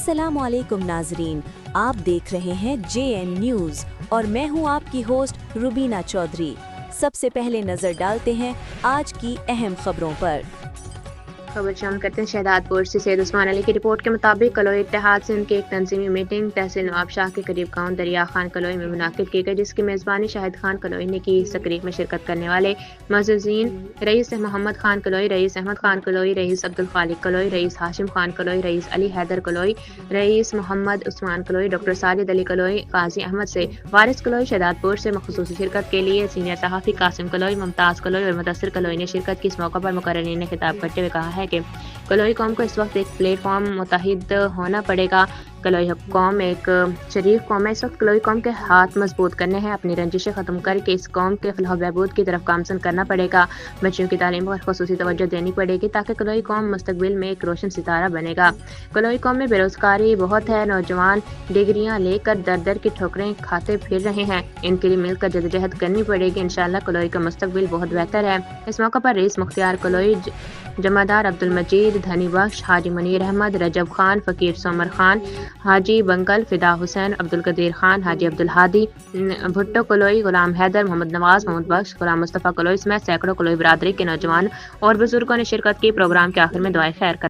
अस्सलामुअलैकुम नाजरीन, आप देख रहे हैं JN न्यूज़ और मैं हूं आपकी होस्ट रुबीना चौधरी। सबसे पहले नजर डालते हैं आज की अहम खबरों पर। खबर शामिल करते हैं शहदादपुर से सैयद उस्मान अली की रिपोर्ट के मुताबिक कलोई इत्तेहाद से उनकी एक तंजीमी मीटिंग तहसील नवाब शाह के करीब गाँव दरिया खान कलोई में मुनाकिद की गई, जिसकी मेज़बानी शाहिद खान कलोई ने की। इस तकरीब में शिरकत करने वाले मज़ीज़ीन rice Mohammad Khan कलोई, rice Ahmad Khan कलोई, rice Abdul खालिक कलोई, rice Hashim Khan कलोई, rice Ali Haider कलोई, rice Mohammad Usman कलोई, doctor Sajid Ali कलोई, काजी अहमद से वारिस कलोई। शहदादपुर से मखसूस शिरकत के लिए सीनियर सहाफ़ी कासिम कलोई, मुमताज़ कलोई और मुदस्सिर कलोई ने शिरकत की। इस मौका पर मुकर्ररीन ने खिताब करते हुए कहा है कि कलोई कौम को इस वक्त एक प्लेटफॉर्म मुत्तहिद होना पड़ेगा। कलोई कौम एक शरीफ कौम है। इस वक्त कलोई कौम के हाथ मजबूत करने हैं, अपनी रंजिशें ख़त्म करके इस कौम के फलाह बहबूद की तरफ गामजन करना पड़ेगा। बच्चियों की तालीम पर खुसूसी तवज्जो देनी पड़ेगी ताकि कलोई कौम मुस्तकबिल में एक रोशन सितारा बनेगा। कलोई कौम में बेरोजगारी बहुत है, नौजवान डिग्रियां लेकर दर दर की ठोकरें खाते फिर रहे हैं। इनके लिए मिलकर जदोजहद करनी पड़ेगी। इंशाअल्लाह कलोई का मुस्तकबिल बहुत बेहतर है। इस मौका पर रईस मुख्तियार कलोई, जमादार अब्दुल मजीद, धनी बख्श, हाजी मुनीर अहमद, रजब खान, फ़कीर सोमर खान, हाजी बंगल, फिदा हुसैन, अब्दुल कदीर खान, हाजी अब्दुल हादी, भुट्टो कलोई, गुलाम हैदर, मोहम्मद नवाज, मोहम्मद बख्श, गुलाम मुस्तफ़ा कलोई समेत सैकड़ों कलोई बरादरी के नौजवान और बुजुर्गों ने शिरकत की। प्रोग्राम के आखिर में दुआए खैर कर